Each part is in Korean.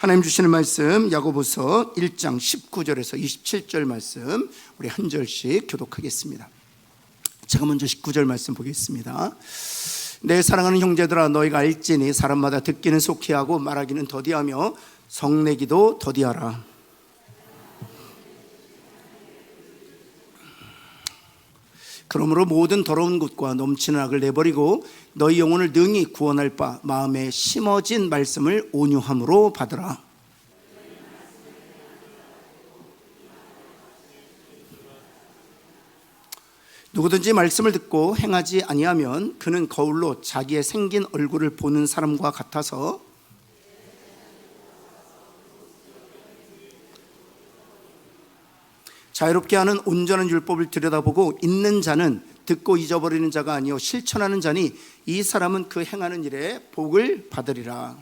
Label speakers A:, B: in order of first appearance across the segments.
A: 하나님 주시는 말씀 야고보서 1장 19절에서 27절 말씀 우리 한 절씩 교독하겠습니다. 제가 먼저 19절 말씀 보겠습니다. 내 사랑하는 형제들아, 너희가 알지니 사람마다 듣기는 속히 하고 말하기는 더디하며 성내기도 더디하라. 그러므로 모든 더러운 것과 넘치는 악을 내버리고 너희 영혼을 능히 구원할 바 마음에 심어진 말씀을 온유함으로 받으라. 누구든지 말씀을 듣고 행하지 아니하면 그는 거울로 자기의 생긴 얼굴을 보는 사람과 같아서 자유롭게 하는 온전한 율법을 들여다보고 있는 자는 듣고 잊어버리는 자가 아니요 실천하는 자니 이 사람은 그 행하는 일에 복을 받으리라.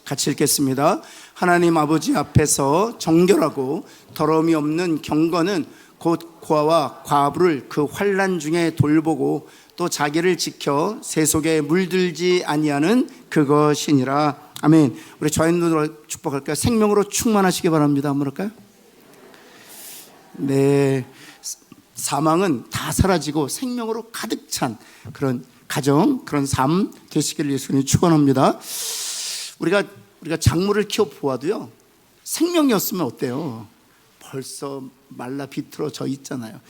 A: 같이 읽겠습니다. 하나님 아버지 앞에서 정결하고 더러움이 없는 경건은 곧 고아와 과부를 그 환난 중에 돌보고 또 자기를 지켜 새 속에 물들지 아니하는 그것이니라. 아멘. 우리 좌인눈으로 축복할까요? 생명으로 충만하시기 바랍니다. 한번 할까요? 네, 사망은 다 사라지고 생명으로 가득 찬 그런 가정, 그런 삶 되시기를 예수님 축원합니다. 우리가 작물을 키워 보아도요, 생명이 없으면 어때요? 벌써 말라 비틀어져 있잖아요.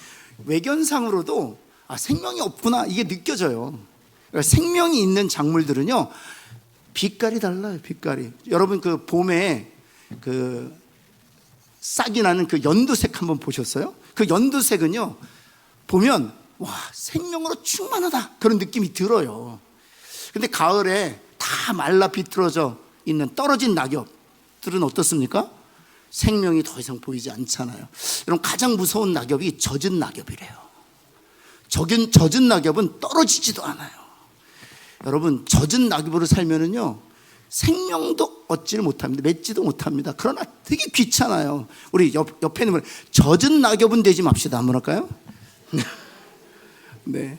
A: 외견상으로도 생명이 없구나 이게 느껴져요. 그러니까 생명이 있는 작물들은요, 빛깔이 달라요. 빛깔이. 여러분 그 봄에 그 싹이 나는 그 연두색 한번 보셨어요? 그 연두색은요, 보면 와, 생명으로 충만하다 그런 느낌이 들어요. 근데 가을에 다 말라 비틀어져 있는 떨어진 낙엽들은 어떻습니까? 생명이 더 이상 보이지 않잖아요. 여러분 가장 무서운 낙엽이 젖은 낙엽이래요. 젖은 낙엽은 떨어지지도 않아요. 여러분 젖은 낙엽으로 살면은요, 생명도 얻지를 못합니다. 맺지도 못합니다. 그러나 되게 귀찮아요. 우리 옆에 있는 분, 젖은 낙엽은 되지 맙시다. 한번 할까요? 네,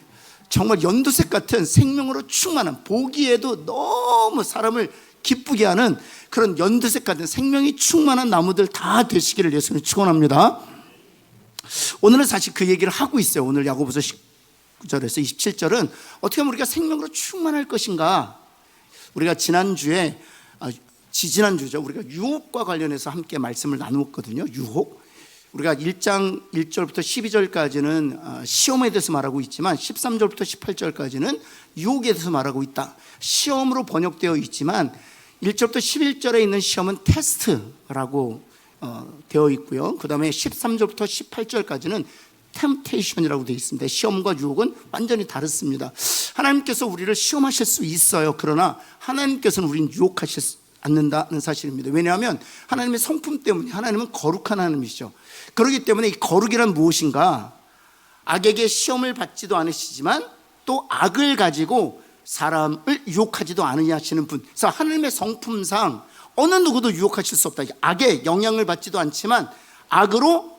A: 정말 연두색 같은 생명으로 충만한, 보기에도 너무 사람을 기쁘게 하는 그런 연두색 같은 생명이 충만한 나무들 다 되시기를 예수님 축원합니다. 오늘은 사실 그 얘기를 하고 있어요. 오늘 야고보서 19절에서 27절은 어떻게 하면 우리가 생명으로 충만할 것인가. 우리가 지난주에 지난주죠, 우리가 유혹과 관련해서 함께 말씀을 나누었거든요. 유혹. 우리가 1장 1절부터 12절까지는 시험에 대해서 말하고 있지만 13절부터 18절까지는 유혹에 대해서 말하고 있다. 시험으로 번역되어 있지만 1절부터 11절에 있는 시험은 테스트라고 되어 있고요. 그 다음에 13절부터 18절까지는 템테이션이라고 되어 있습니다. 시험과 유혹은 완전히 다릅니다. 하나님께서 우리를 시험하실 수 있어요. 그러나 하나님께서는 우리는 유혹하실 않는다는 사실입니다. 왜냐하면 하나님의 성품 때문에, 하나님은 거룩한 하나님이시죠. 그렇기 때문에 이 거룩이란 무엇인가, 악에게 시험을 받지도 않으시지만 또 악을 가지고 사람을 유혹하지도 않으시는 분. 그래서 하나님의 성품상 어느 누구도 유혹하실 수 없다. 악에 영향을 받지도 않지만 악으로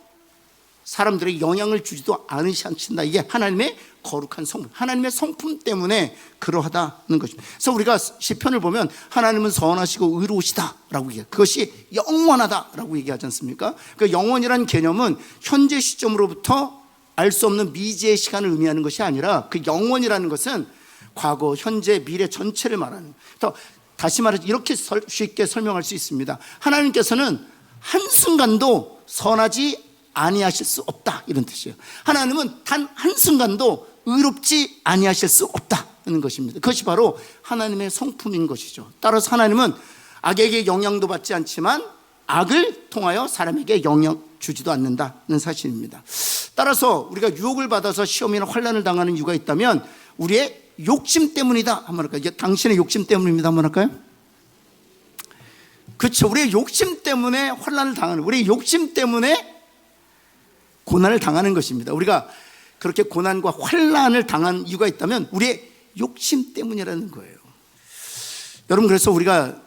A: 사람들에게 영향을 주지도 않으신다. 이게 하나님의 거룩한 성품, 하나님의 성품 때문에 그러하다는 것입니다. 그래서 우리가 시편을 보면 하나님은 선하시고 의로우시다라고 얘기해요. 그것이 영원하다라고 얘기하지 않습니까? 그 영원이라는 개념은 현재 시점으로부터 알 수 없는 미지의 시간을 의미하는 것이 아니라, 그 영원이라는 것은 과거, 현재, 미래 전체를 말하는 거예요. 다시 말해서 이렇게 쉽게 설명할 수 있습니다. 하나님께서는 한순간도 선하지 아니하실 수 없다, 이런 뜻이에요. 하나님은 단 한순간도 의롭지 아니하실 수 없다는 것입니다. 그것이 바로 하나님의 성품인 것이죠. 따라서 하나님은 악에게 영향도 받지 않지만 악을 통하여 사람에게 영향 주지도 않는다는 사실입니다. 따라서 우리가 유혹을 받아서 시험이나 환난을 당하는 이유가 있다면 우리의 욕심 때문이다. 한번 할까요? 이게 당신의 욕심 때문입니다. 한번 할까요? 그렇죠. 우리의 욕심 때문에 환난을 당하는, 우리의 욕심 때문에 고난을 당하는 것입니다. 우리가 그렇게 고난과 환난을 당한 이유가 있다면 우리의 욕심 때문이라는 거예요. 여러분, 그래서 우리가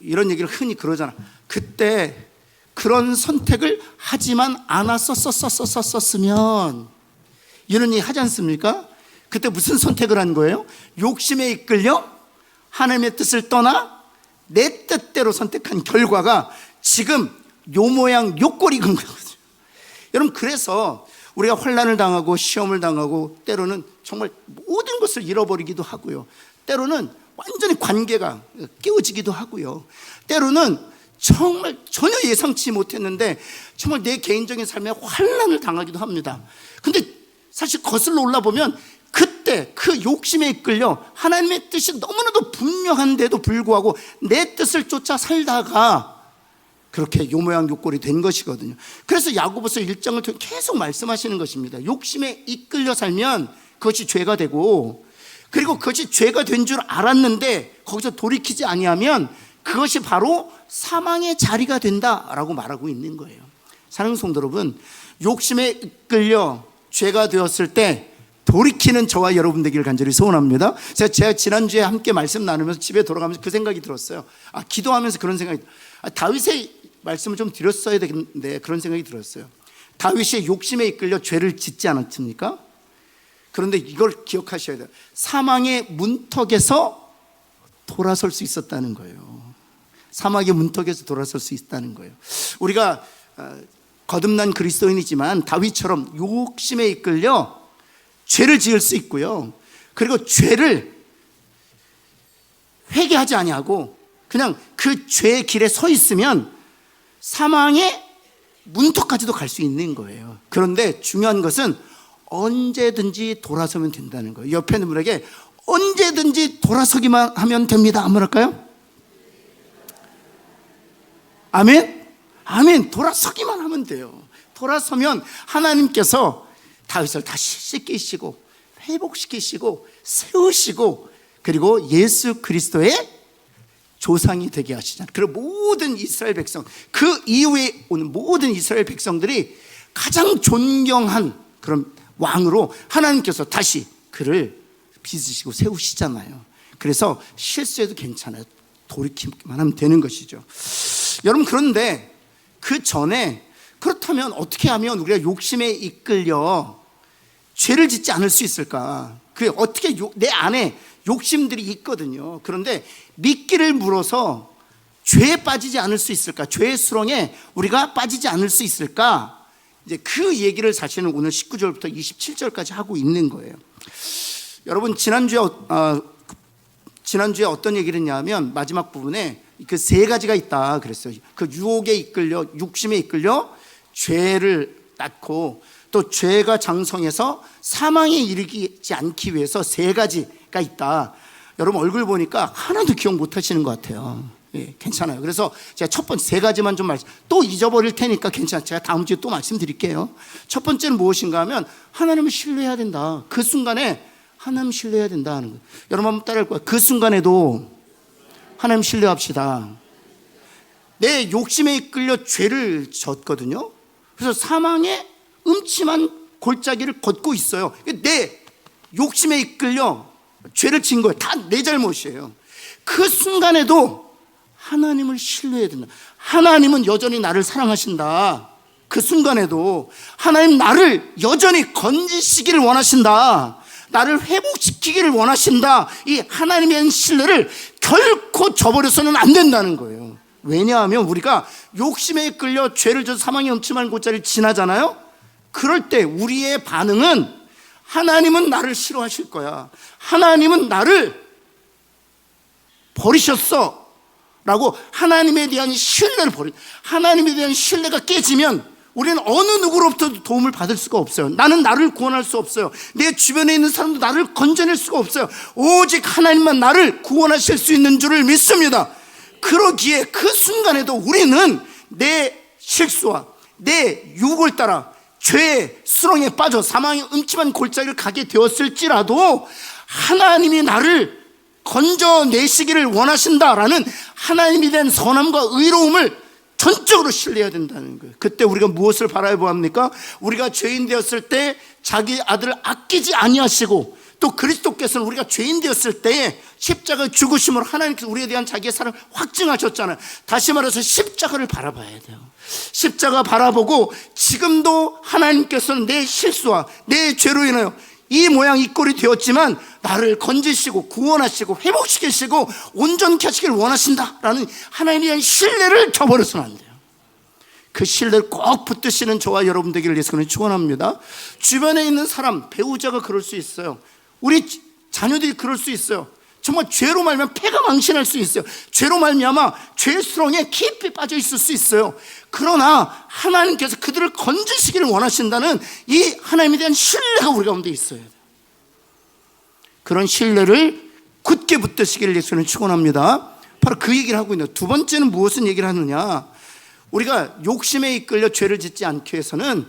A: 이런 얘기를 흔히 그러잖아. 그때 그런 선택을 하지만 않았었으면 이런 얘기 하지 않습니까? 그때 무슨 선택을 한 거예요? 욕심에 이끌려 하나님의 뜻을 떠나 내 뜻대로 선택한 결과가 지금 요 모양 요 꼴이 간 거거든요. 여러분, 그래서 우리가 환난을 당하고 시험을 당하고 때로는 정말 모든 것을 잃어버리기도 하고요, 때로는 완전히 관계가 깨어지기도 하고요, 때로는 정말 전혀 예상치 못했는데 정말 내 개인적인 삶에 환난을 당하기도 합니다. 근데 사실 거슬러 올라보면 그때 그 욕심에 이끌려 하나님의 뜻이 너무나도 분명한데도 불구하고 내 뜻을 쫓아 살다가 그렇게 요 모양 요 꼴이 된 것이거든요. 그래서 야고보서 1장을 통해 계속 말씀하시는 것입니다. 욕심에 이끌려 살면 그것이 죄가 되고, 그리고 그것이 죄가 된 줄 알았는데 거기서 돌이키지 아니하면 그것이 바로 사망의 자리가 된다라고 말하고 있는 거예요. 사랑하는 성도 여러분, 욕심에 이끌려 죄가 되었을 때 돌이키는 저와 여러분 되기를 간절히 소원합니다. 제가 지난주에 함께 말씀 나누면서 집에 돌아가면서 그 생각이 들었어요. 기도하면서 그런 생각이, 다윗의 말씀을 좀 드렸어야 되겠는데 그런 생각이 들었어요. 다윗이 욕심에 이끌려 죄를 짓지 않았습니까? 그런데 이걸 기억하셔야 돼요. 사망의 문턱에서 돌아설 수 있었다는 거예요. 사망의 문턱에서 돌아설 수 있다는 거예요. 우리가 거듭난 그리스도인이지만 다윗처럼 욕심에 이끌려 죄를 지을 수 있고요, 그리고 죄를 회개하지 아니하고 그냥 그 죄의 길에 서 있으면 사망의 문턱까지도 갈 수 있는 거예요. 그런데 중요한 것은 언제든지 돌아서면 된다는 거예요. 옆에 있는 분에게 언제든지 돌아서기만 하면 됩니다. 한번 할까요? 아멘? 아멘. 돌아서기만 하면 돼요. 돌아서면 하나님께서 다윗을 다시 씻기시고 회복시키시고 세우시고, 그리고 예수 그리스도의 조상이 되게 하시잖아요. 그리고 모든 이스라엘 백성, 그 이후에 오는 모든 이스라엘 백성들이 가장 존경한 그런 왕으로 하나님께서 다시 그를 빚으시고 세우시잖아요. 그래서 실수해도 괜찮아요. 돌이키기만 하면 되는 것이죠. 여러분, 그런데 그 전에, 그렇다면 어떻게 하면 우리가 욕심에 이끌려 죄를 짓지 않을 수 있을까? 그게 어떻게 내 안에 욕심들이 있거든요. 그런데 미끼를 물어서 죄에 빠지지 않을 수 있을까? 죄의 수렁에 우리가 빠지지 않을 수 있을까? 이제 그 얘기를 사실은 오늘 19절부터 27절까지 하고 있는 거예요. 여러분, 지난주에 어떤 얘기를 했냐면 마지막 부분에 그 세 가지가 있다 그랬어요. 그 유혹에 이끌려, 욕심에 이끌려 죄를 낳고, 또 죄가 장성해서 사망에 이르지 않기 위해서 세 가지가 있다. 여러분, 얼굴 보니까 하나도 기억 못 하시는 것 같아요. 예, 괜찮아요. 그래서 제가 첫 번째 세 가지만 좀 또 잊어버릴 테니까 괜찮아요. 제가 다음 주에 또 말씀드릴게요. 첫 번째는 무엇인가 하면 하나님을 신뢰해야 된다. 그 순간에 하나님 신뢰해야 된다 하는 거예요. 여러분 한번 따라할 거예요. 그 순간에도 하나님 신뢰합시다. 내 욕심에 이끌려 죄를 졌거든요. 그래서 사망의 음침한 골짜기를 걷고 있어요. 내 욕심에 이끌려 죄를 진 거예요. 다 내 잘못이에요. 그 순간에도 하나님을 신뢰해야 된다. 하나님은 여전히 나를 사랑하신다. 그 순간에도 하나님 나를 여전히 건지시기를 원하신다. 나를 회복시키기를 원하신다. 이 하나님에 대한 신뢰를 결코 저버려서는 안 된다는 거예요. 왜냐하면 우리가 욕심에 이끌려 죄를 져서 사망의 음침한 골짜기를 지나잖아요. 그럴 때 우리의 반응은 하나님은 나를 싫어하실 거야, 하나님은 나를 버리셨어 라고 하나님에 대한 신뢰를 하나님에 대한 신뢰가 깨지면 우리는 어느 누구로부터도 도움을 받을 수가 없어요. 나는 나를 구원할 수 없어요. 내 주변에 있는 사람도 나를 건져낼 수가 없어요. 오직 하나님만 나를 구원하실 수 있는 줄을 믿습니다. 그러기에 그 순간에도 우리는 내 실수와 내 유혹을 따라 죄의 수렁에 빠져 사망의 음침한 골짜기를 가게 되었을지라도 하나님이 나를 건져내시기를 원하신다라는 하나님에 대한 선함과 의로움을 전적으로 신뢰해야 된다는 거예요. 그때 우리가 무엇을 바라보아 합니까? 우리가 죄인 되었을 때 자기 아들을 아끼지 아니하시고 또 그리스도께서는 우리가 죄인 되었을 때에 십자가 죽으심으로 하나님께서 우리에 대한 자기의 사랑을 확증하셨잖아요. 다시 말해서 십자가를 바라봐야 돼요. 십자가 바라보고 지금도 하나님께서는 내 실수와 내 죄로 인하여 이 모양 이 꼴이 되었지만 나를 건지시고 구원하시고 회복시키시고 온전케 하시길 원하신다라는 하나님에 대한 신뢰를 저버려서는 안 돼요. 그 신뢰를 꼭 붙드시는 저와 여러분 되기를 예수님을 축원합니다. 주변에 있는 사람, 배우자가 그럴 수 있어요. 우리 자녀들이 그럴 수 있어요. 정말 죄로 말미암아 폐가 망신할 수 있어요. 죄로 말미암아 죄수렁에 깊이 빠져 있을 수 있어요. 그러나 하나님께서 그들을 건지시기를 원하신다는 이 하나님에 대한 신뢰가 우리 가운데 있어야 돼요. 그런 신뢰를 굳게 붙드시기를 예수님은 축원합니다. 바로 그 얘기를 하고 있는. 두 번째는 무엇을 얘기를 하느냐, 우리가 욕심에 이끌려 죄를 짓지 않기 위해서는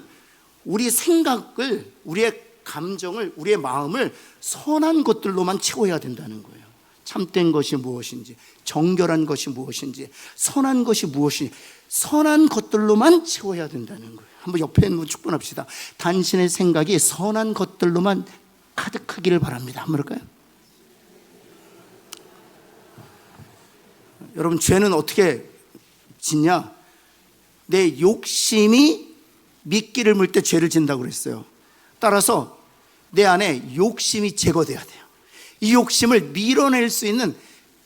A: 우리 생각을, 우리의 감정을, 우리의 마음을 선한 것들로만 채워야 된다는 거예요. 참된 것이 무엇인지, 정결한 것이 무엇인지, 선한 것이 무엇인지, 선한 것들로만 채워야 된다는 거예요. 한번 옆에 있는 분 축복합시다. 당신의 생각이 선한 것들로만 가득하기를 바랍니다. 한번 할까요? 여러분, 죄는 어떻게 짓냐? 내 욕심이 미끼를 물 때 죄를 짓는다고 그랬어요. 따라서 내 안에 욕심이 제거돼야 돼요. 이 욕심을 밀어낼 수 있는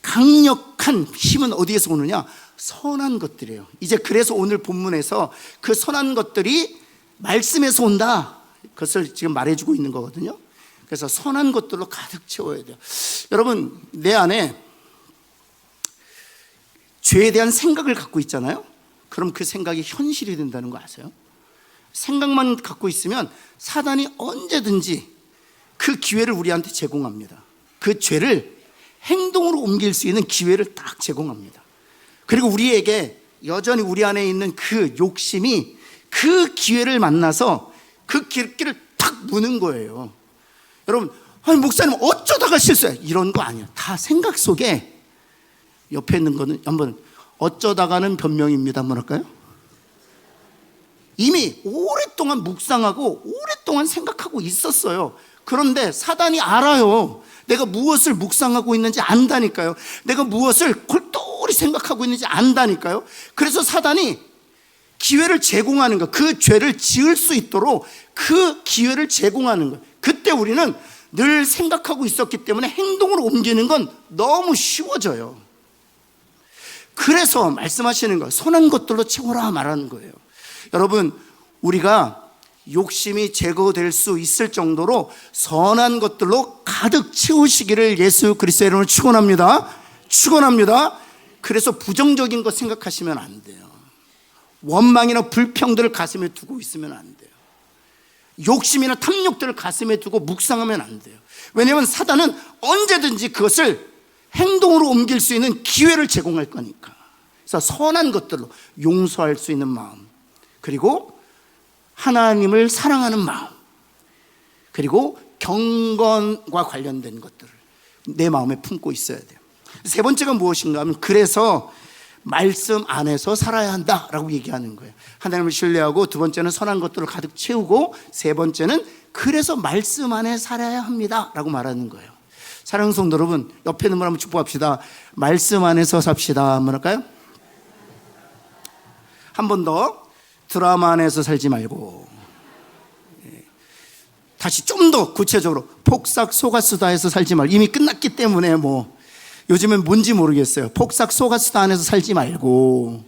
A: 강력한 힘은 어디에서 오느냐? 선한 것들이에요. 이제 그래서 오늘 본문에서 그 선한 것들이 말씀에서 온다, 그것을 지금 말해주고 있는 거거든요. 그래서 선한 것들로 가득 채워야 돼요. 여러분, 내 안에 죄에 대한 생각을 갖고 있잖아요. 그럼 그 생각이 현실이 된다는 거 아세요? 생각만 갖고 있으면 사단이 언제든지 그 기회를 우리한테 제공합니다. 그 죄를 행동으로 옮길 수 있는 기회를 딱 제공합니다. 그리고 우리에게 여전히 우리 안에 있는 그 욕심이 그 기회를 만나서 그 길길을 탁 무는 거예요. 여러분, 아니 목사님 어쩌다가 실수해, 이런 거 아니에요. 다 생각 속에. 옆에 있는 거는 한번 어쩌다가는 변명입니다. 한번 할까요? 이미 오랫동안 묵상하고 오랫동안 생각하고 있었어요. 그런데 사단이 알아요. 내가 무엇을 묵상하고 있는지 안다니까요. 내가 무엇을 골똘히 생각하고 있는지 안다니까요. 그래서 사단이 기회를 제공하는 거, 그 죄를 지을 수 있도록 그 기회를 제공하는 거예요. 그때 우리는 늘 생각하고 있었기 때문에 행동으로 옮기는 건 너무 쉬워져요. 그래서 말씀하시는 거예요. 선한 것들로 채워라 말하는 거예요. 여러분, 우리가 욕심이 제거될 수 있을 정도로 선한 것들로 가득 채우시기를 예수 그리스도의 이름으로 축원합니다. 축원합니다. 그래서 부정적인 것 생각하시면 안 돼요. 원망이나 불평들을 가슴에 두고 있으면 안 돼요. 욕심이나 탐욕들을 가슴에 두고 묵상하면 안 돼요. 왜냐하면 사단은 언제든지 그것을 행동으로 옮길 수 있는 기회를 제공할 거니까. 그래서 선한 것들로 용서할 수 있는 마음, 그리고 하나님을 사랑하는 마음, 그리고 경건과 관련된 것들을 내 마음에 품고 있어야 돼요. 세 번째가 무엇인가 하면, 그래서 말씀 안에서 살아야 한다라고 얘기하는 거예요. 하나님을 신뢰하고, 두 번째는 선한 것들을 가득 채우고, 세 번째는 그래서 말씀 안에 살아야 합니다라고 말하는 거예요. 사랑하는 성도 여러분, 옆에 있는 분 한번 축복합시다. 말씀 안에서 삽시다. 한번 할까요? 한 번 더. 드라마 안에서 살지 말고, 다시 좀 더 구체적으로 폭삭 속았수다에서 살지 말고, 이미 끝났기 때문에 뭐 요즘엔 뭔지 모르겠어요. 폭삭 속았수다 안에서 살지 말고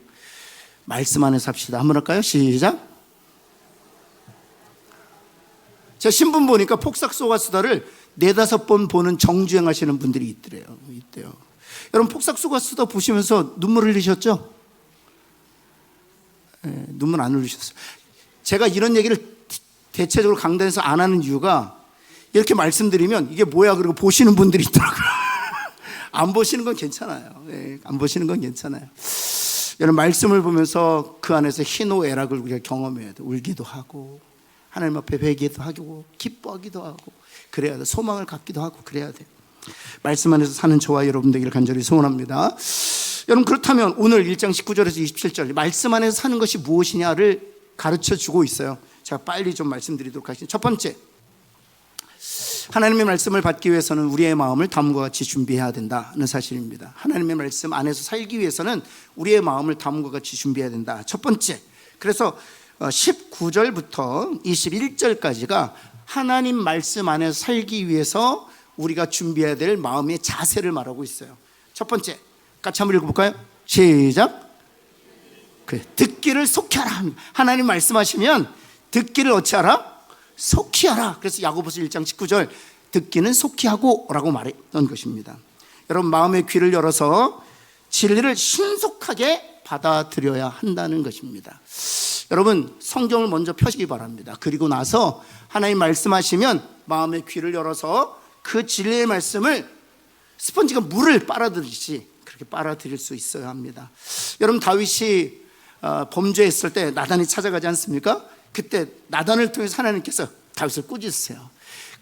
A: 말씀 안에서 삽시다. 한번 할까요? 시작. 제가 신문 보니까 폭삭 속았수다를 4-5번 보는 정주행 하시는 분들이 있대요. 여러분, 폭삭 속았수다 보시면서 눈물 흘리셨죠? 네, 눈물 안 흘리셨어요. 제가 이런 얘기를 대체적으로 강단에서 안 하는 이유가, 이렇게 말씀드리면 이게 뭐야 그러고 보시는 분들이 있더라고요. 안 보시는 건 괜찮아요. 네, 안 보시는 건 괜찮아요. 여러분, 말씀을 보면서 그 안에서 희노애락을 우리가 경험해야 돼. 울기도 하고, 하나님 앞에 배기도 하고, 기뻐하기도 하고, 그래야 돼. 소망을 갖기도 하고 그래야 돼. 말씀 안에서 사는 저와 여러분 되기를 간절히 소원합니다. 여러분, 그렇다면 오늘 1장 19절에서 27절 말씀 안에서 사는 것이 무엇이냐를 가르쳐 주고 있어요. 제가 빨리 좀 말씀드리도록 하겠습니다. 첫 번째, 하나님의 말씀을 받기 위해서는 우리의 마음을 다음과 같이 준비해야 된다는 사실입니다. 하나님의 말씀 안에서 살기 위해서는 우리의 마음을 다음과 같이 준비해야 된다. 첫 번째, 그래서 19절부터 21절까지가 하나님 말씀 안에서 살기 위해서 우리가 준비해야 될 마음의 자세를 말하고 있어요. 첫 번째, 같이 한번 읽어볼까요? 시작. 듣기를 속히 하라. 하나님 말씀하시면 듣기를 어찌 하라? 속히 하라. 그래서 야고보서 1장 19절 듣기는 속히 하고 라고 말했던 것입니다. 여러분, 마음의 귀를 열어서 진리를 신속하게 받아들여야 한다는 것입니다. 여러분, 성경을 먼저 펴시기 바랍니다. 그리고 나서 하나님 말씀하시면 마음의 귀를 열어서 그 진리의 말씀을 스펀지가 물을 빨아들이듯이 그렇게 빨아들일 수 있어야 합니다. 여러분, 다윗이 범죄했을 때 나단이 찾아가지 않습니까? 그때 나단을 통해서 하나님께서 다윗을 꾸짖으세요.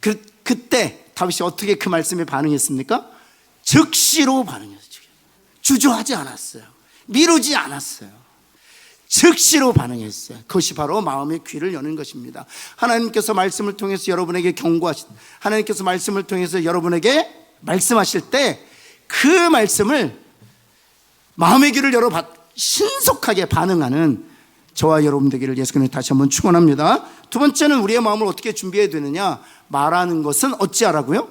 A: 그때 다윗이 어떻게 그 말씀에 반응했습니까? 즉시로 반응했어요. 주저하지 않았어요. 미루지 않았어요. 즉시로 반응했어요. 그것이 바로 마음의 귀를 여는 것입니다. 하나님께서 말씀을 통해서 여러분에게 하나님께서 말씀을 통해서 여러분에게 말씀하실 때 그 말씀을 마음의 귀를 열어 신속하게 반응하는 저와 여러분 되기를 예수 그리스도로 다시 한번 축원합니다. 두 번째는 우리의 마음을 어떻게 준비해야 되느냐? 말하는 것은 어찌하라고요?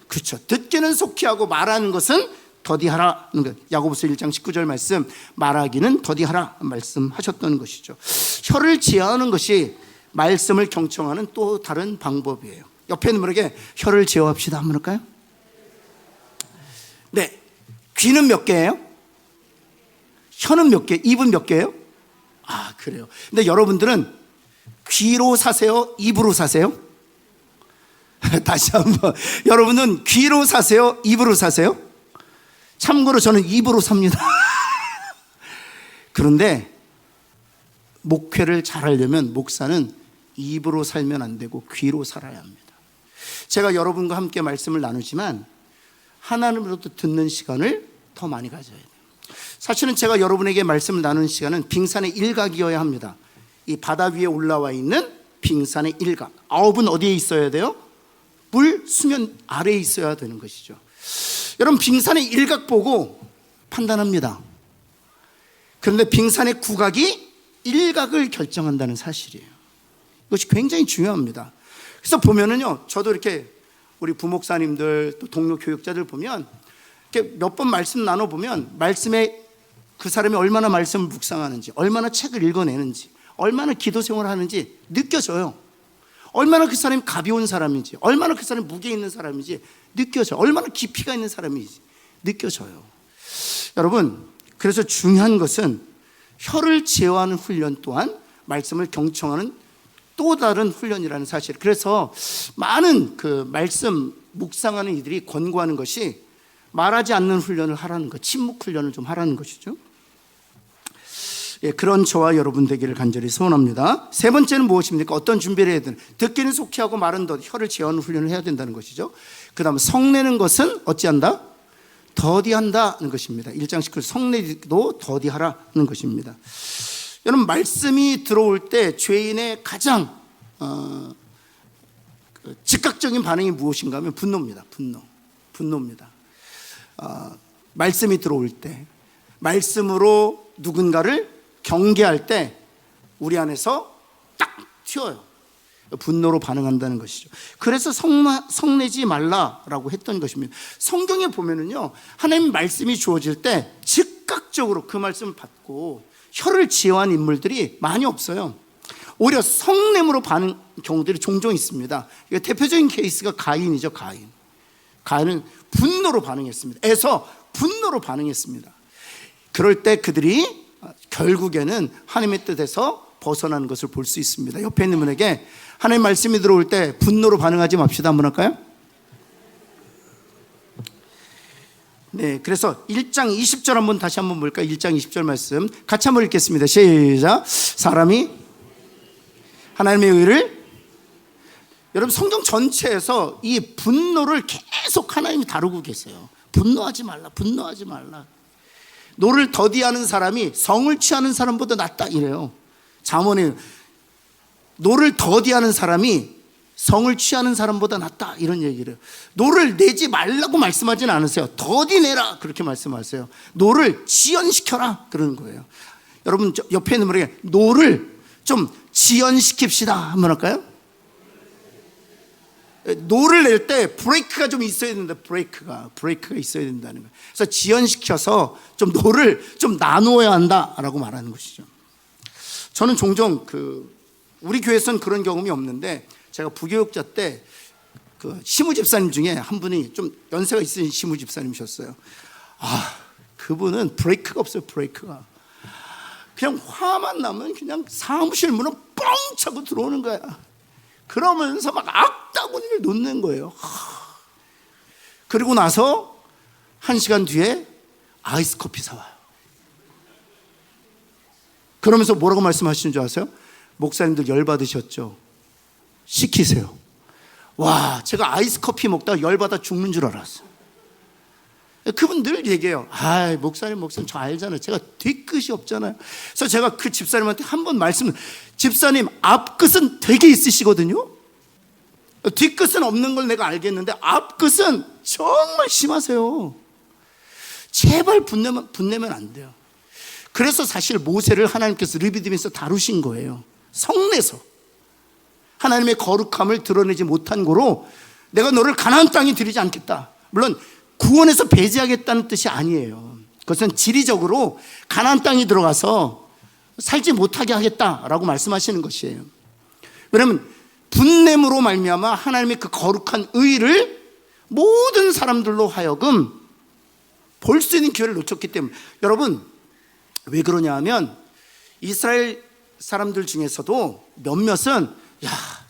A: 그렇죠. 듣기는 속히 하고 말하는 것은 더디하라는 것. 야고보서 1장 19절 말씀, 말하기는 더디하라 말씀하셨던 것이죠. 혀를 제어하는 것이 말씀을 경청하는 또 다른 방법이에요. 옆에 있는 분에게 혀를 제어합시다 한번 할까요? 네. 귀는 몇 개예요? 혀는 몇 개? 입은 몇 개예요? 아, 그래요. 근데 여러분들은 귀로 사세요? 입으로 사세요? 다시 한번. 여러분은 귀로 사세요? 입으로 사세요? 참고로 저는 입으로 삽니다. 그런데 목회를 잘하려면 목사는 입으로 살면 안 되고 귀로 살아야 합니다. 제가 여러분과 함께 말씀을 나누지만 하나님으로부터 듣는 시간을 더 많이 가져야 돼요. 사실은 제가 여러분에게 말씀을 나누는 시간은 빙산의 일각이어야 합니다. 이 바다 위에 올라와 있는 빙산의 일각. 아홉은 어디에 있어야 돼요? 물 수면 아래에 있어야 되는 것이죠. 여러분, 빙산의 일각 보고 판단합니다. 그런데 빙산의 구각이 일각을 결정한다는 사실이에요. 이것이 굉장히 중요합니다. 그래서 보면은요, 저도 이렇게 우리 부목사님들 또 동료 교육자들 보면 이렇게 몇 번 말씀 나눠보면 말씀에 그 사람이 얼마나 말씀을 묵상하는지, 얼마나 책을 읽어내는지, 얼마나 기도 생활을 하는지 느껴져요. 얼마나 그 사람이 가벼운 사람인지, 얼마나 그 사람이 무게 있는 사람인지 느껴져요. 얼마나 깊이가 있는 사람인지 느껴져요. 여러분, 그래서 중요한 것은 혀를 제어하는 훈련 또한 말씀을 경청하는 또 다른 훈련이라는 사실. 그래서 많은 그 말씀 묵상하는 이들이 권고하는 것이 말하지 않는 훈련을 하라는 것, 침묵 훈련을 좀 하라는 것이죠. 예, 그런 저와 여러분 되기를 간절히 소원합니다. 세 번째는 무엇입니까? 어떤 준비를 해야 되는? 듣기는 속히 하고 말은 더 혀를 제어하는 훈련을 해야 된다는 것이죠. 그 다음에 성내는 것은 어찌한다? 더디한다는 것입니다. 1장 19절 성내도 더디하라는 것입니다. 여러분, 말씀이 들어올 때 죄인의 가장 즉각적인 반응이 무엇인가 하면 분노입니다. 분노입니다. 말씀이 들어올 때, 말씀으로 누군가를 경계할 때 우리 안에서 딱 튀어요. 분노로 반응한다는 것이죠. 그래서 성내지 말라라고 했던 것입니다. 성경에 보면은요, 하나님 말씀이 주어질 때 즉각적으로 그 말씀을 받고 혀를 제어한 인물들이 많이 없어요. 오히려 성냄으로 반응 경우들이 종종 있습니다. 대표적인 케이스가 가인이죠. 가인은 분노로 반응했습니다. 에서 분노로 반응했습니다. 그럴 때 그들이 결국에는 하나님의 뜻에서 벗어나는 것을 볼 수 있습니다. 옆에 있는 분에게 하나님 말씀이 들어올 때 분노로 반응하지 맙시다 한번 할까요? 네, 그래서 1장 20절 한번 다시 한번 볼까요? 1장 20절 말씀 같이 한번 읽겠습니다. 시작. 사람이 하나님의 의를, 여러분 성경 전체에서 이 분노를 계속 하나님이 다루고 계세요. 분노하지 말라. 노를 더디하는 사람이 성을 취하는 사람보다 낫다 이래요. 잠언에 노를 더디하는 사람이 성을 취하는 사람보다 낫다 이런 얘기를 해요. 노를 내지 말라고 말씀하진 않으세요. 더디 내라 그렇게 말씀하세요. 노를 지연시켜라 그러는 거예요. 여러분 옆에 있는 분에게 노를 좀 지연시킵시다 한번 할까요? 노를 낼 때 브레이크가 좀 있어야 된다. 브레이크가 있어야 된다는 거예요. 그래서 지연시켜서 좀 노를 좀 나누어야 한다라고 말하는 것이죠. 저는 종종 우리 교회에서는 그런 경험이 없는데 제가 부교육자 때 시무 집사님 중에 한 분이 좀 연세가 있으신 시무 집사님이셨어요. 그분은 브레이크가 없어요. 브레이크가 그냥 화만 나면 그냥 사무실 문을 뻥 차고 들어오는 거야. 그러면서 막 악다구니를 놓는 거예요. 그리고 나서 1시간 뒤에 아이스 커피 사와요. 그러면서 뭐라고 말씀하시는 줄 아세요? 목사님들 열받으셨죠? 시키세요. 와, 제가 아이스 커피 먹다가 열받아 죽는 줄 알았어요. 그분 늘 얘기해요. 목사님 저 알잖아요. 제가 뒤끝이 없잖아요. 그래서 제가 그 집사님한테 한 번 집사님 앞끝은 되게 있으시거든요. 뒤끝은 없는 걸 내가 알겠는데 앞끝은 정말 심하세요. 제발 분내면 안 돼요. 그래서 사실 모세를 하나님께서 르비딤에서 다루신 거예요. 성내서 하나님의 거룩함을 드러내지 못한 고로 내가 너를 가나안 땅에 들이지 않겠다. 물론 구원에서 배제하겠다는 뜻이 아니에요. 그것은 지리적으로 가나안 땅에 들어가서 살지 못하게 하겠다라고 말씀하시는 것이에요. 왜냐하면 분냄으로 말미암아 하나님의 그 거룩한 의를 모든 사람들로 하여금 볼 수 있는 기회를 놓쳤기 때문에. 여러분 왜 그러냐 하면 이스라엘 사람들 중에서도 몇몇은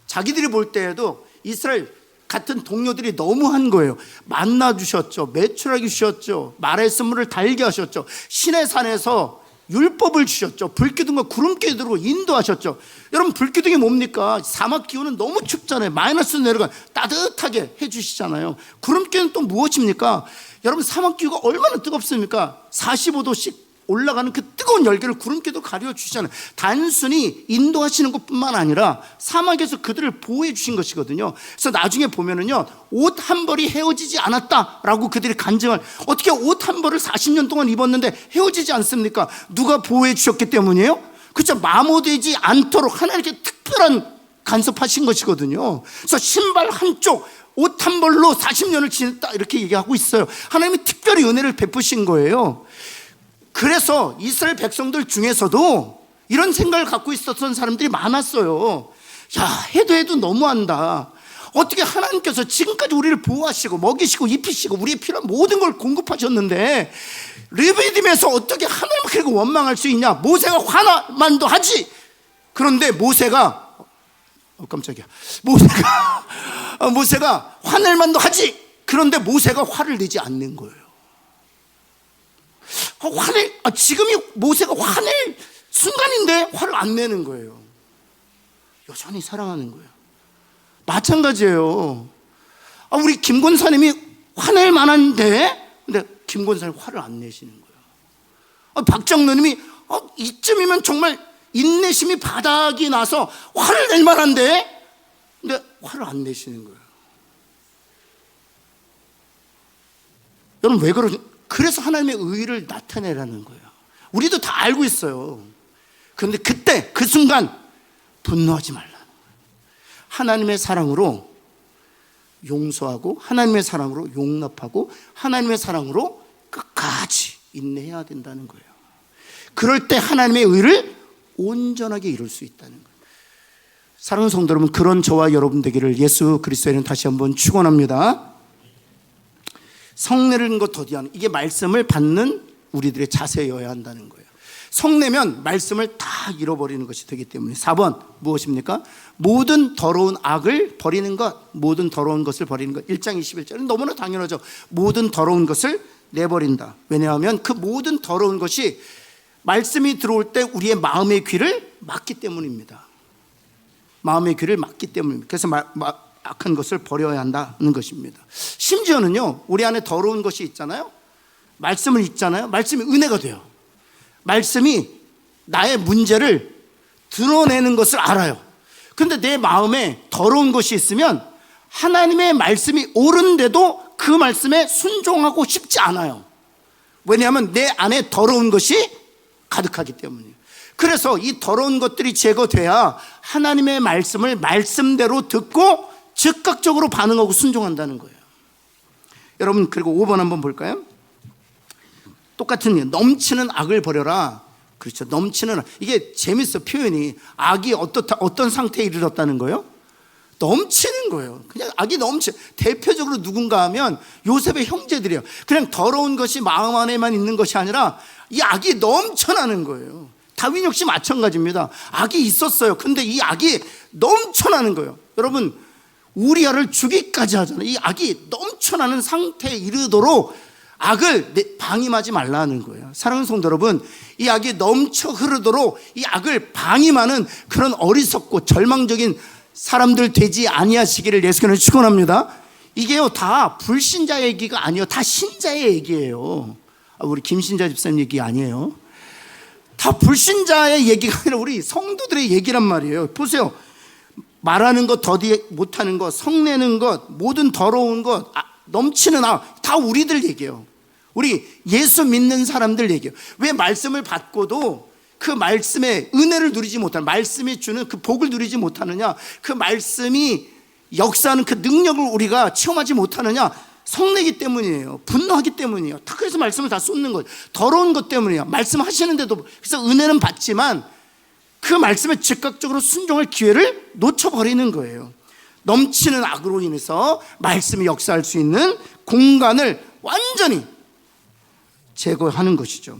A: 자기들이 볼 때에도 이스라엘 같은 동료들이 너무한 거예요. 만나주셨죠. 매출하게 주셨죠. 말씀을 달게 하셨죠. 신의 산에서 율법을 주셨죠. 불기둥과 구름기둥으로 인도하셨죠. 여러분 불기둥이 뭡니까? 사막 기온은 너무 춥잖아요. 마이너스 내려가 따뜻하게 해주시잖아요. 구름기둥은 또 무엇입니까? 여러분 사막 기후가 얼마나 뜨겁습니까? 45도씩 올라가는 그 뜨거운 열기를 구름기도 가려주시잖아요. 단순히 인도하시는 것뿐만 아니라 사막에서 그들을 보호해 주신 것이거든요. 그래서 나중에 보면은요, 옷 한 벌이 헤어지지 않았다라고 그들이 간증을. 어떻게 옷 한 벌을 40년 동안 입었는데 헤어지지 않습니까? 누가 보호해 주셨기 때문이에요? 그렇죠. 마모되지 않도록 하나님께 특별한 간섭하신 것이거든요. 그래서 신발 한쪽 옷 한 벌로 40년을 지냈다 이렇게 얘기하고 있어요. 하나님이 특별히 은혜를 베푸신 거예요. 그래서 이스라엘 백성들 중에서도 이런 생각을 갖고 있었던 사람들이 많았어요. 해도 너무한다. 어떻게 하나님께서 지금까지 우리를 보호하시고 먹이시고 입히시고 우리의 필요한 모든 걸 공급하셨는데 르비딤에서 어떻게 하나님을 그렇게 원망할 수 있냐. 모세가 화만도 하지. 그런데 모세가 모세가 화낼 만도 하지. 그런데 모세가 화를 내지 않는 거예요. 지금이 모세가 화낼 순간인데 화를 안 내는 거예요. 여전히 사랑하는 거예요. 마찬가지예요. 우리 김권사님이 화낼 만한데 근데 김권사님 화를 안 내시는 거예요. 박장로님이 이쯤이면 정말 인내심이 바닥이 나서 화를 낼 만한데 근데 화를 안 내시는 거예요. 여러분 왜 그러죠? 그래서 하나님의 의를 나타내라는 거예요. 우리도 다 알고 있어요. 그런데 그때 그 순간 분노하지 말라는 거예요. 하나님의 사랑으로 용서하고 하나님의 사랑으로 용납하고 하나님의 사랑으로 끝까지 인내해야 된다는 거예요. 그럴 때 하나님의 의를 온전하게 이룰 수 있다는 거예요. 사랑하는 성도 여러분, 그런 저와 여러분 되기를 예수 그리스도의 이름으로 다시 한번 축원합니다. 성내는 것 더디하는 이게 말씀을 받는 우리들의 자세여야 한다는 거예요. 성내면 말씀을 다 잃어버리는 것이 되기 때문에. 4번 무엇입니까? 모든 더러운 악을 버리는 것, 모든 더러운 것을 버리는 것. 1장 21절은 너무나 당연하죠. 모든 더러운 것을 내버린다. 왜냐하면 그 모든 더러운 것이 말씀이 들어올 때 우리의 마음의 귀를 막기 때문입니다. 마음의 귀를 막기 때문입니다. 그래서 악한 것을 버려야 한다는 것입니다. 심지어는요, 우리 안에 더러운 것이 있잖아요. 말씀을 읽잖아요. 말씀이 은혜가 돼요. 말씀이 나의 문제를 드러내는 것을 알아요. 근데 내 마음에 더러운 것이 있으면 하나님의 말씀이 옳은데도 그 말씀에 순종하고 싶지 않아요. 왜냐하면 내 안에 더러운 것이 가득하기 때문이에요. 그래서 이 더러운 것들이 제거돼야 하나님의 말씀을 말씀대로 듣고 즉각적으로 반응하고 순종한다는 거예요. 여러분, 그리고 5번 한번 볼까요? 똑같은 넘치는 악을 버려라. 그렇죠. 넘치는 악. 이게 재밌어, 표현이. 악이 어떤 상태에 이르렀다는 거예요? 넘치는 거예요. 그냥 악이 대표적으로 누군가 하면 요셉의 형제들이에요. 그냥 더러운 것이 마음 안에만 있는 것이 아니라 이 악이 넘쳐나는 거예요. 다윈 역시 마찬가지입니다. 악이 있었어요. 근데 이 악이 넘쳐나는 거예요. 여러분, 우리아를 죽이기까지 하잖아요. 이 악이 넘쳐나는 상태에 이르도록 악을 방임하지 말라는 거예요. 사랑하는 성도 여러분, 이 악이 넘쳐 흐르도록 이 악을 방임하는 그런 어리석고 절망적인 사람들 되지 아니하시기를 예수께서 축원합니다. 이게요, 다 불신자 얘기가 아니에요. 다 신자의 얘기예요. 우리 김신자 집사님 얘기 아니에요. 다 불신자의 얘기가 아니라 우리 성도들의 얘기란 말이에요. 보세요. 말하는 것, 더디 못하는 것, 성내는 것, 모든 더러운 것, 넘치는 악, 다 우리들 얘기예요. 우리 예수 믿는 사람들 얘기예요. 왜 말씀을 받고도 그 말씀의 은혜를 누리지 못하는, 말씀이 주는 그 복을 누리지 못하느냐, 그 말씀이 역사하는 그 능력을 우리가 체험하지 못하느냐? 성내기 때문이에요. 분노하기 때문이에요. 다 그래서 말씀을 다 쏟는 거예요. 더러운 것 때문이에요. 말씀하시는데도. 그래서 은혜는 받지만 그 말씀에 즉각적으로 순종할 기회를 놓쳐버리는 거예요. 넘치는 악으로 인해서 말씀이 역사할 수 있는 공간을 완전히 제거하는 것이죠.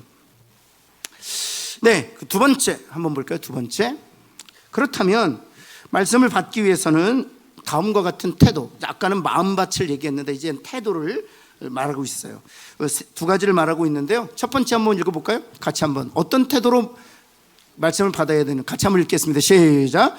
A: 네, 두 번째 한번 볼까요? 두 번째, 그렇다면 말씀을 받기 위해서는 다음과 같은 태도, 아까는 마음밭을 얘기했는데 이제는 태도를 말하고 있어요. 두 가지를 말하고 있는데요. 첫 번째 한번 읽어볼까요? 같이 한번. 어떤 태도로 말씀을 받아야 되는, 같이 한번 읽겠습니다. 시작.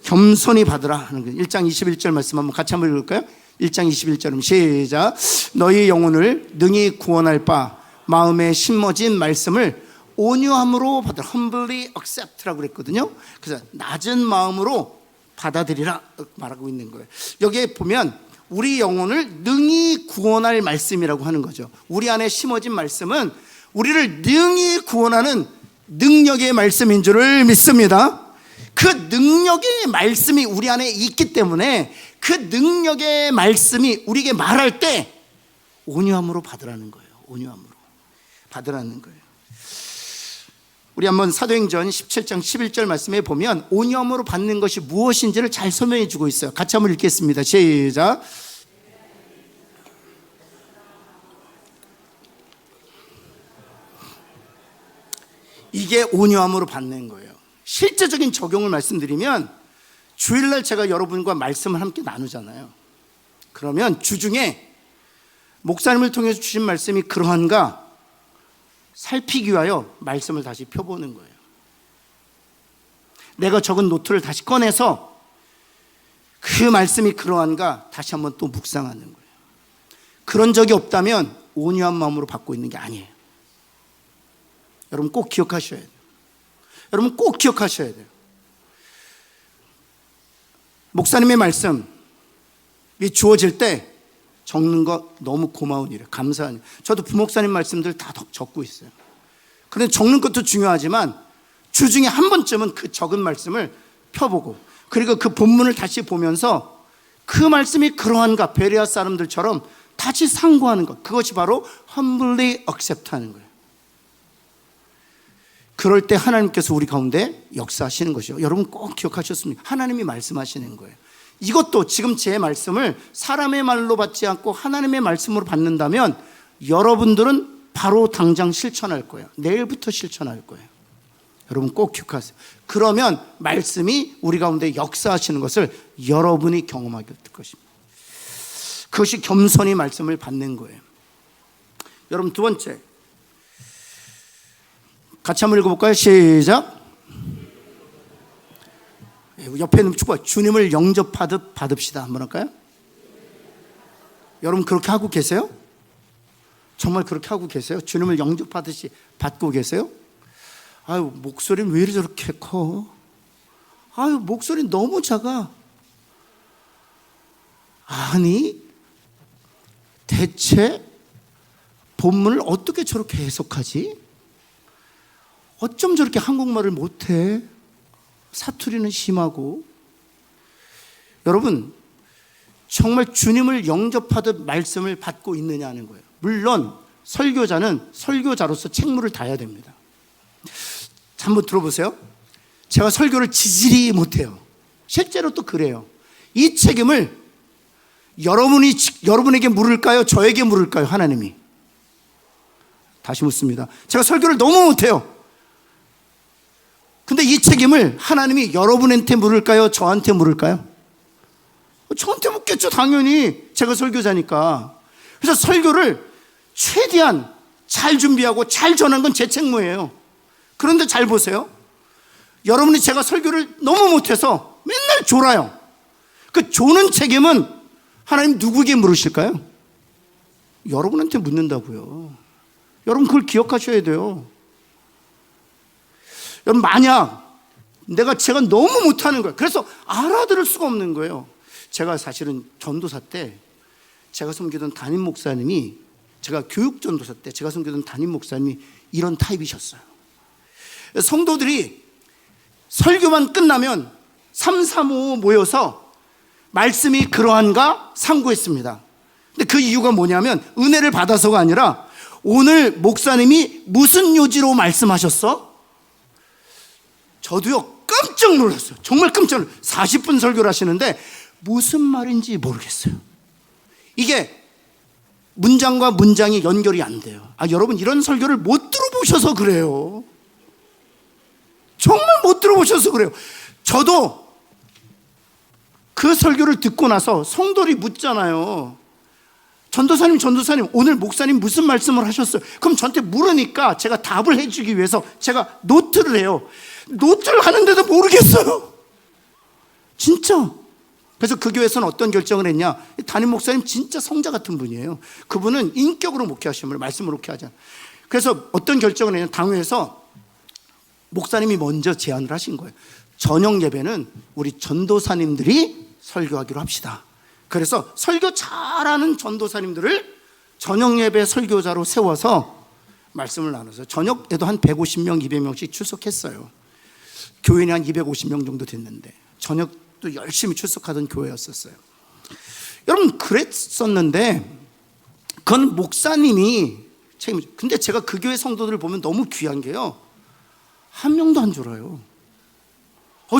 A: 겸손히 받으라 하는 거예요. 1장 21절 말씀 한번 같이 한번 읽을까요? 1장 21절은 시작. 너희 영혼을 능히 구원할 바 마음에 심어진 말씀을 온유함으로 받으라. humbly accept라고 그랬거든요. 그래서 낮은 마음으로 받아들이라 말하고 있는 거예요. 여기에 보면 우리 영혼을 능히 구원할 말씀이라고 하는 거죠. 우리 안에 심어진 말씀은 우리를 능히 구원하는 능력의 말씀인 줄을 믿습니다. 그 능력의 말씀이 우리 안에 있기 때문에 그 능력의 말씀이 우리에게 말할 때 온유함으로 받으라는 거예요. 온유함으로 받으라는 거예요. 우리 한번 사도행전 17장 11절 말씀에 보면 온유함으로 받는 것이 무엇인지를 잘 설명해 주고 있어요. 같이 한번 읽겠습니다. 시작. 이게 온유함으로 받는 거예요. 실제적인 적용을 말씀드리면 주일날 제가 여러분과 말씀을 함께 나누잖아요. 그러면 주중에 목사님을 통해서 주신 말씀이 그러한가 살피기 위하여 말씀을 다시 펴보는 거예요. 내가 적은 노트를 다시 꺼내서 그 말씀이 그러한가 다시 한번 또 묵상하는 거예요. 그런 적이 없다면 온유한 마음으로 받고 있는 게 아니에요. 여러분 꼭 기억하셔야 돼요. 여러분 꼭 기억하셔야 돼요. 목사님의 말씀이 주어질 때 적는 거 너무 고마운 일이에요. 감사한 일. 저도 부목사님 말씀들 다 적고 있어요. 그런데 적는 것도 중요하지만 주중에 한 번쯤은 그 적은 말씀을 펴보고 그리고 그 본문을 다시 보면서 그 말씀이 그러한가 베레아 사람들처럼 다시 상고하는 것, 그것이 바로 humbly accept 하는 거예요. 그럴 때 하나님께서 우리 가운데 역사하시는 것이요. 여러분 꼭 기억하셨습니까? 하나님이 말씀하시는 거예요. 이것도 지금 제 말씀을 사람의 말로 받지 않고 하나님의 말씀으로 받는다면 여러분들은 바로 당장 실천할 거예요. 내일부터 실천할 거예요. 여러분 꼭 기억하세요. 그러면 말씀이 우리 가운데 역사하시는 것을 여러분이 경험하게 될 것입니다. 그것이 겸손히 말씀을 받는 거예요. 여러분 두 번째, 같이 한번 읽어볼까요? 시작. 옆에 있는 축복, 주님을 영접하듯 받읍시다. 한번 할까요? 여러분 그렇게 하고 계세요? 정말 그렇게 하고 계세요? 주님을 영접하듯이 받고 계세요? 아유, 목소리는 왜 이리 저렇게 커? 아유, 목소리 너무 작아. 아니, 대체 본문을 어떻게 저렇게 해석하지? 어쩜 저렇게 한국말을 못해? 사투리는 심하고. 여러분, 정말 주님을 영접하듯 말씀을 받고 있느냐는 거예요. 물론 설교자는 설교자로서 책무를 다해야 됩니다. 한번 들어보세요. 제가 설교를 지질이 못해요. 실제로 또 그래요. 이 책임을 여러분에게 물을까요? 저에게 물을까요? 하나님이. 다시 묻습니다. 제가 설교를 너무 못해요. 근데 이 책임을 하나님이 여러분한테 물을까요? 저한테 물을까요? 저한테 묻겠죠, 당연히. 제가 설교자니까. 그래서 설교를 최대한 잘 준비하고 잘 전한 건 제 책무예요. 그런데 잘 보세요. 여러분이 제가 설교를 너무 못해서 맨날 졸아요. 그 조는 책임은 하나님 누구에게 물으실까요? 여러분한테 묻는다고요. 여러분 그걸 기억하셔야 돼요. 여러분, 만약 제가 너무 못하는 거예요. 그래서 알아들을 수가 없는 거예요. 제가 사실은 전도사 때 제가 섬기던 담임 목사님이, 제가 교육 전도사 때 제가 섬기던 담임 목사님이 이런 타입이셨어요. 성도들이 설교만 끝나면 3, 3, 5 모여서 말씀이 그러한가 상고했습니다. 근데 그 이유가 뭐냐면 은혜를 받아서가 아니라 오늘 목사님이 무슨 요지로 말씀하셨어? 저도요 깜짝 놀랐어요. 정말 깜짝 놀랐어요. 40분 설교를 하시는데 무슨 말인지 모르겠어요. 이게 문장과 문장이 연결이 안 돼요. 여러분 이런 설교를 못 들어보셔서 그래요. 정말 못 들어보셔서 그래요. 저도 그 설교를 듣고 나서 성도들이 묻잖아요. 전도사님 오늘 목사님 무슨 말씀을 하셨어요? 그럼 저한테 물으니까 제가 답을 해주기 위해서 제가 노트를 해요. 노트를 하는데도 모르겠어요, 진짜. 그래서 그 교회에서는 어떤 결정을 했냐, 담임 목사님 진짜 성자 같은 분이에요. 그분은 인격으로 목회하시는 분이에요. 말씀으로 목회하잖아요. 그래서 어떤 결정을 했냐, 당회에서 목사님이 먼저 제안을 하신 거예요. 저녁 예배는 우리 전도사님들이 설교하기로 합시다. 그래서 설교 잘하는 전도사님들을 저녁 예배 설교자로 세워서 말씀을 나눠서 저녁에도 한 150명, 200명씩 출석했어요. 교인이 한 250명 정도 됐는데 저녁도 열심히 출석하던 교회였었어요. 여러분 그랬었는데 그건 목사님이 책임지죠. 근데 제가 그 교회 성도들을 보면 너무 귀한 게요, 한 명도 안 졸아요.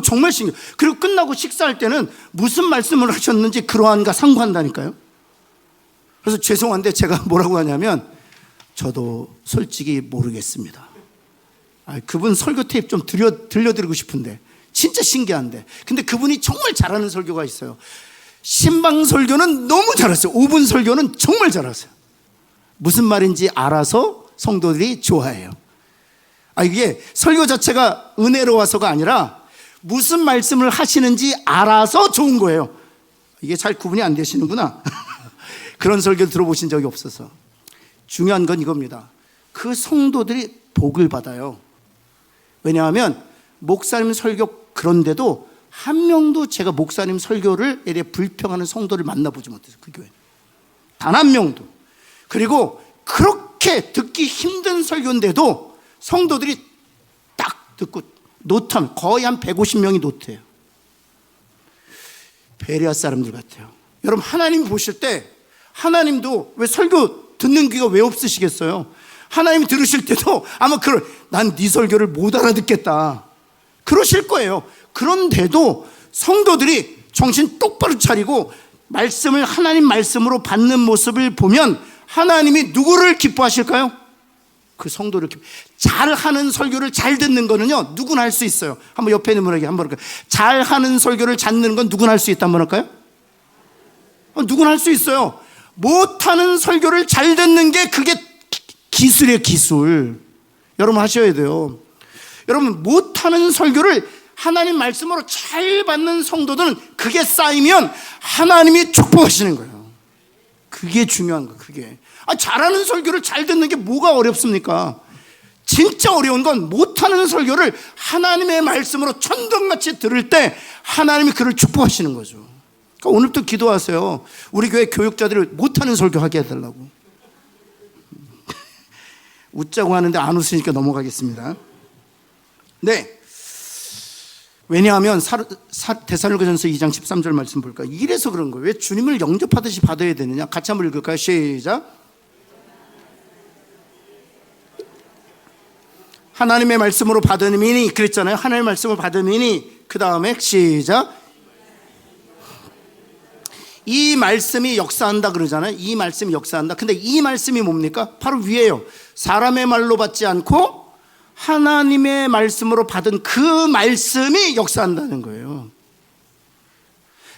A: 정말 신기해요. 그리고 끝나고 식사할 때는 무슨 말씀을 하셨는지 그러한가 상고한다니까요. 그래서 죄송한데 제가 뭐라고 하냐면 저도 솔직히 모르겠습니다. 그분 설교 테이프 좀 들려드리고 싶은데 진짜 신기한데. 근데 그분이 정말 잘하는 설교가 있어요. 신방 설교는 너무 잘했어요. 5분 설교는 정말 잘하세요. 무슨 말인지 알아서 성도들이 좋아해요. 이게 설교 자체가 은혜로워서가 아니라 무슨 말씀을 하시는지 알아서 좋은 거예요. 이게 잘 구분이 안 되시는구나. 그런 설교를 들어보신 적이 없어서. 중요한 건 이겁니다. 그 성도들이 복을 받아요. 왜냐하면 목사님 설교, 그런데도 한 명도 제가 목사님 설교를 불평하는 성도를 만나보지 못했어요. 그 교회 단 한 명도. 그리고 그렇게 듣기 힘든 설교인데도 성도들이 딱 듣고 노트하면 거의 한 150명이 노트해요. 베레아 사람들 같아요. 여러분 하나님 보실 때 하나님도 왜 설교 듣는 귀가 왜 없으시겠어요? 하나님 들으실 때도 아마 난 네 설교를 못 알아듣겠다 그러실 거예요. 그런데도 성도들이 정신 똑바로 차리고 말씀을 하나님 말씀으로 받는 모습을 보면 하나님이 누구를 기뻐하실까요? 그 성도를 잘하는 설교를 잘 듣는 거는요 누구나 할 수 있어요. 한번 옆에 있는 분에게 한번 할까요? 잘하는 설교를 잘 듣는 건 누구나 할 수 있다 한번 할까요? 누구나 할 수 있어요. 못하는 설교를 잘 듣는 게 그게 기술이에요, 기술. 여러분 하셔야 돼요. 여러분 못하는 설교를 하나님 말씀으로 잘 받는 성도들은 그게 쌓이면 하나님이 축복하시는 거예요. 그게 중요한 거예요. 그게 잘하는 설교를 잘 듣는 게 뭐가 어렵습니까? 진짜 어려운 건 못하는 설교를 하나님의 말씀으로 천둥같이 들을 때 하나님이 그를 축복하시는 거죠. 그러니까 오늘도 기도하세요. 우리 교회 교육자들을 못하는 설교하게 해달라고. 웃자고 하는데 안 웃으니까 넘어가겠습니다. 네. 왜냐하면 데살로니가전서 2장 13절 말씀 볼까요? 이래서 그런 거예요. 왜 주님을 영접하듯이 받아야 되느냐? 같이 한번 읽을까요? 시작. 하나님의 말씀으로 받으니 그랬잖아요. 하나님의 말씀을 받으니 그 다음에 시작. 이 말씀이 역사한다 그러잖아요. 이 말씀이 역사한다. 근데 이 말씀이 뭡니까? 바로 위에요. 사람의 말로 받지 않고 하나님의 말씀으로 받은 그 말씀이 역사한다는 거예요.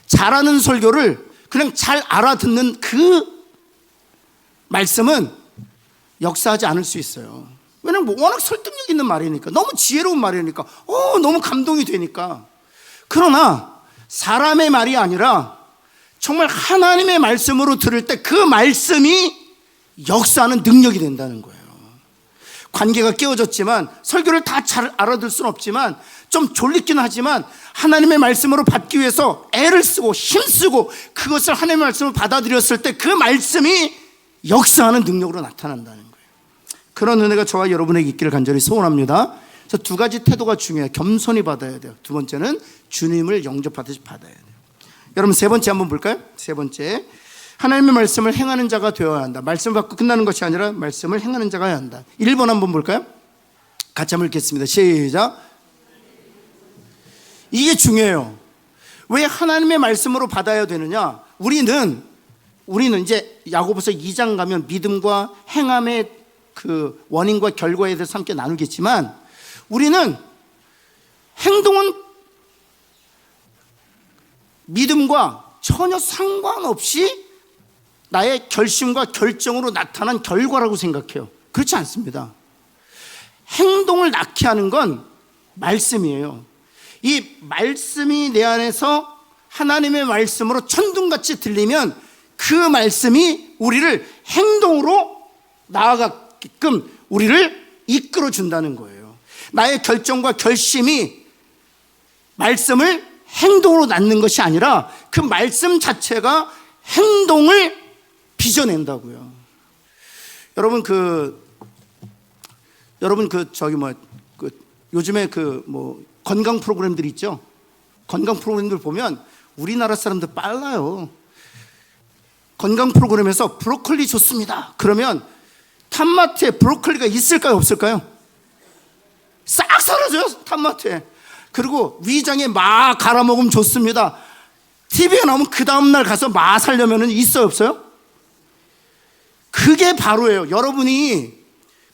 A: 잘하는 설교를 그냥 잘 알아듣는 그 말씀은 역사하지 않을 수 있어요. 왜냐면 워낙 설득력 있는 말이니까, 너무 지혜로운 말이니까, 너무 감동이 되니까. 그러나 사람의 말이 아니라 정말 하나님의 말씀으로 들을 때 그 말씀이 역사하는 능력이 된다는 거예요. 관계가 깨어졌지만, 설교를 다 잘 알아들 수는 없지만, 좀 졸리긴 하지만 하나님의 말씀으로 받기 위해서 애를 쓰고 힘쓰고 그것을 하나님의 말씀을 받아들였을 때 그 말씀이 역사하는 능력으로 나타난다는 거예요. 그런 은혜가 저와 여러분에게 있기를 간절히 소원합니다. 그래서 두 가지 태도가 중요해요. 겸손히 받아야 돼요. 두 번째는 주님을 영접하듯이 받아야 돼요. 여러분 세 번째 한번 볼까요? 세 번째, 하나님의 말씀을 행하는 자가 되어야 한다. 말씀을 받고 끝나는 것이 아니라 말씀을 행하는 자가 해야 한다. 1번 한번 볼까요? 같이 한번 읽겠습니다. 시작. 이게 중요해요. 왜 하나님의 말씀으로 받아야 되느냐? 우리는 이제 야고보서 2장 가면 믿음과 행함의 그 원인과 결과에 대해서 함께 나누겠지만, 우리는 행동은 믿음과 전혀 상관없이 나의 결심과 결정으로 나타난 결과라고 생각해요. 그렇지 않습니다. 행동을 낳게 하는 건 말씀이에요. 이 말씀이 내 안에서 하나님의 말씀으로 천둥같이 들리면 그 말씀이 우리를 행동으로 나아가게끔 우리를 이끌어 준다는 거예요. 나의 결정과 결심이 말씀을 행동으로 낳는 것이 아니라 그 말씀 자체가 행동을 빚어낸다고요. 여러분 요즘에 건강 프로그램들 있죠. 건강 프로그램들 보면 우리나라 사람들 빨라요. 건강 프로그램에서 브로콜리 좋습니다. 그러면 탑마트에 브로콜리가 있을까요, 없을까요? 싹 사라져요, 탑마트에. 그리고 위장에 마 갈아 먹으면 좋습니다. TV에 나오면 그 다음날 가서 마 사려면 있어요, 없어요? 그게 바로예요. 여러분이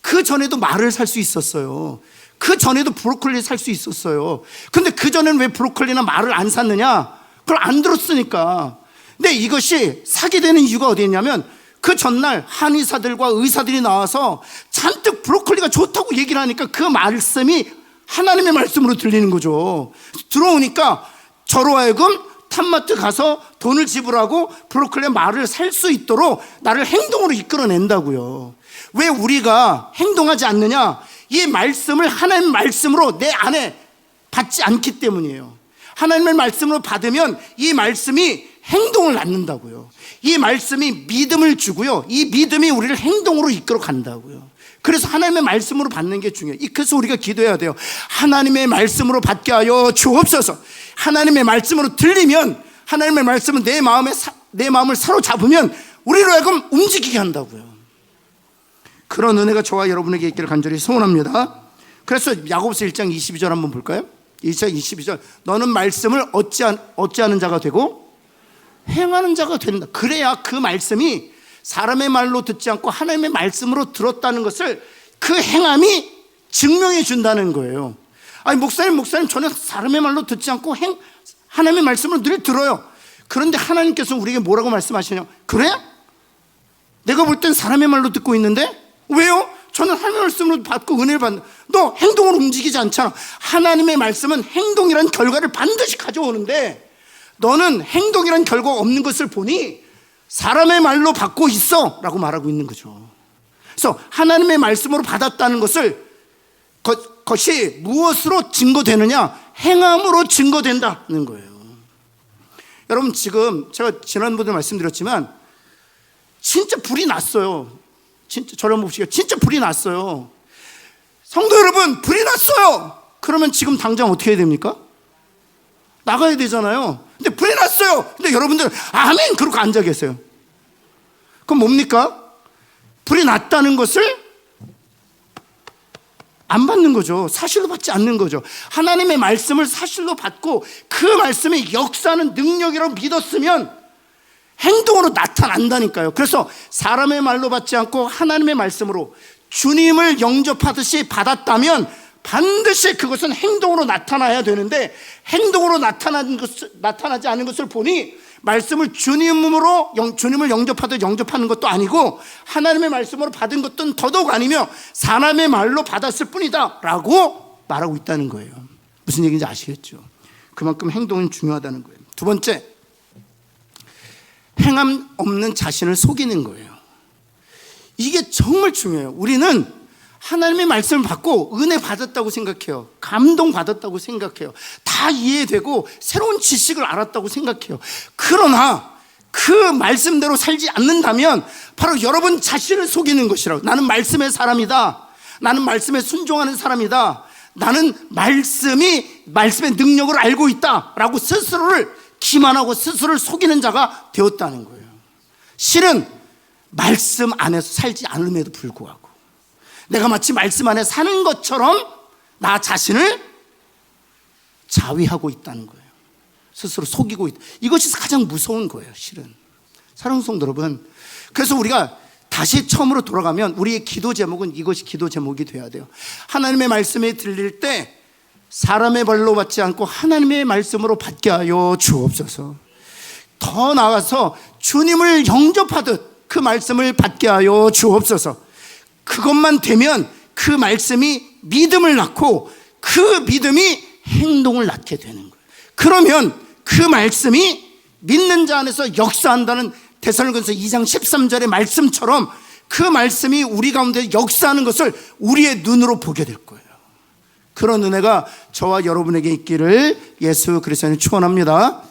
A: 그 전에도 마를 살 수 있었어요. 그 전에도 브로콜리 살 수 있었어요. 근데 그 전에는 왜 브로콜리나 마를 안 샀느냐? 그걸 안 들었으니까. 근데 이것이 사게 되는 이유가 어디 있냐면, 그 전날 한의사들과 의사들이 나와서 잔뜩 브로콜리가 좋다고 얘기를 하니까 그 말씀이 하나님의 말씀으로 들리는 거죠. 들어오니까 저로 하여금 탑마트 가서 돈을 지불하고 브로콜리 말을 살 수 있도록 나를 행동으로 이끌어낸다고요. 왜 우리가 행동하지 않느냐? 이 말씀을 하나님의 말씀으로 내 안에 받지 않기 때문이에요. 하나님의 말씀으로 받으면 이 말씀이 행동을 낳는다고요. 이 말씀이 믿음을 주고요, 이 믿음이 우리를 행동으로 이끌어 간다고요. 그래서 하나님의 말씀으로 받는 게 중요해요. 그래서 우리가 기도해야 돼요. 하나님의 말씀으로 받게 하여 주옵소서. 하나님의 말씀으로 들리면, 하나님의 말씀은 내 마음을 사로잡으면 우리로 하여금 움직이게 한다고요. 그런 은혜가 저와 여러분에게 있기를 간절히 소원합니다. 그래서 야고보서 1장 22절 한번 볼까요? 1장 22절, 너는 말씀을 어찌하는 자가 되고 행하는 자가 된다. 그래야 그 말씀이 사람의 말로 듣지 않고 하나님의 말씀으로 들었다는 것을 그 행함이 증명해 준다는 거예요. 아니 목사님 저는 사람의 말로 듣지 않고 하나님의 말씀을 늘 들어요. 그런데 하나님께서 우리에게 뭐라고 말씀하시냐? 그래? 내가 볼 땐 사람의 말로 듣고 있는데? 왜요? 저는 하나님의 말씀으로 받고 은혜를 받는. 너 행동으로 움직이지 않잖아. 하나님의 말씀은 행동이란 결과를 반드시 가져오는데, 너는 행동이란 결과가 없는 것을 보니 사람의 말로 받고 있어 라고 말하고 있는 거죠. 그래서 하나님의 말씀으로 받았다는 것을 것이 무엇으로 증거되느냐? 행함으로 증거된다는 거예요. 여러분, 지금 제가 지난번에 말씀드렸지만 진짜 불이 났어요. 진짜 저를 한번 보시죠. 진짜 불이 났어요. 성도 여러분, 불이 났어요. 그러면 지금 당장 어떻게 해야 됩니까? 나가야 되잖아요. 근데 불이 났어요. 근데 여러분들 아멘 그러고 앉아 계세요. 그럼 뭡니까? 불이 났다는 것을 안 받는 거죠. 사실로 받지 않는 거죠. 하나님의 말씀을 사실로 받고 그 말씀이 역사하는 능력이라고 믿었으면 행동으로 나타난다니까요. 그래서 사람의 말로 받지 않고 하나님의 말씀으로 주님을 영접하듯이 받았다면 반드시 그것은 행동으로 나타나야 되는데, 행동으로 나타나지 않은 것을 보니 말씀을 주님을 영접하듯 영접하는 것도 아니고 하나님의 말씀으로 받은 것도 더더욱 아니며 사람의 말로 받았을 뿐이다 라고 말하고 있다는 거예요. 무슨 얘기인지 아시겠죠? 그만큼 행동은 중요하다는 거예요. 두 번째, 행함 없는 자신을 속이는 거예요. 이게 정말 중요해요. 우리는 하나님의 말씀을 받고 은혜 받았다고 생각해요. 감동 받았다고 생각해요. 다 이해되고 새로운 지식을 알았다고 생각해요. 그러나 그 말씀대로 살지 않는다면 바로 여러분 자신을 속이는 것이라고. 나는 말씀의 사람이다. 나는 말씀에 순종하는 사람이다. 나는 말씀의 능력을 알고 있다 라고 스스로를 기만하고 스스로를 속이는 자가 되었다는 거예요. 실은 말씀 안에서 살지 않음에도 불구하고 내가 마치 말씀 안에 사는 것처럼 나 자신을 자위하고 있다는 거예요. 스스로 속이고 있다. 이것이 가장 무서운 거예요, 실은. 사랑하는 성도 여러분, 그래서 우리가 다시 처음으로 돌아가면 우리의 기도 제목은 이것이 기도 제목이 돼야 돼요. 하나님의 말씀에 들릴 때 사람의 말로 받지 않고 하나님의 말씀으로 받게 하여 주옵소서. 더 나아가서 주님을 영접하듯 그 말씀을 받게 하여 주옵소서. 그것만 되면 그 말씀이 믿음을 낳고 그 믿음이 행동을 낳게 되는 거예요. 그러면 그 말씀이 믿는 자 안에서 역사한다는 데살로니가서 2장 13절의 말씀처럼 그 말씀이 우리 가운데 역사하는 것을 우리의 눈으로 보게 될 거예요. 그런 은혜가 저와 여러분에게 있기를 예수 그리스도는 축원합니다.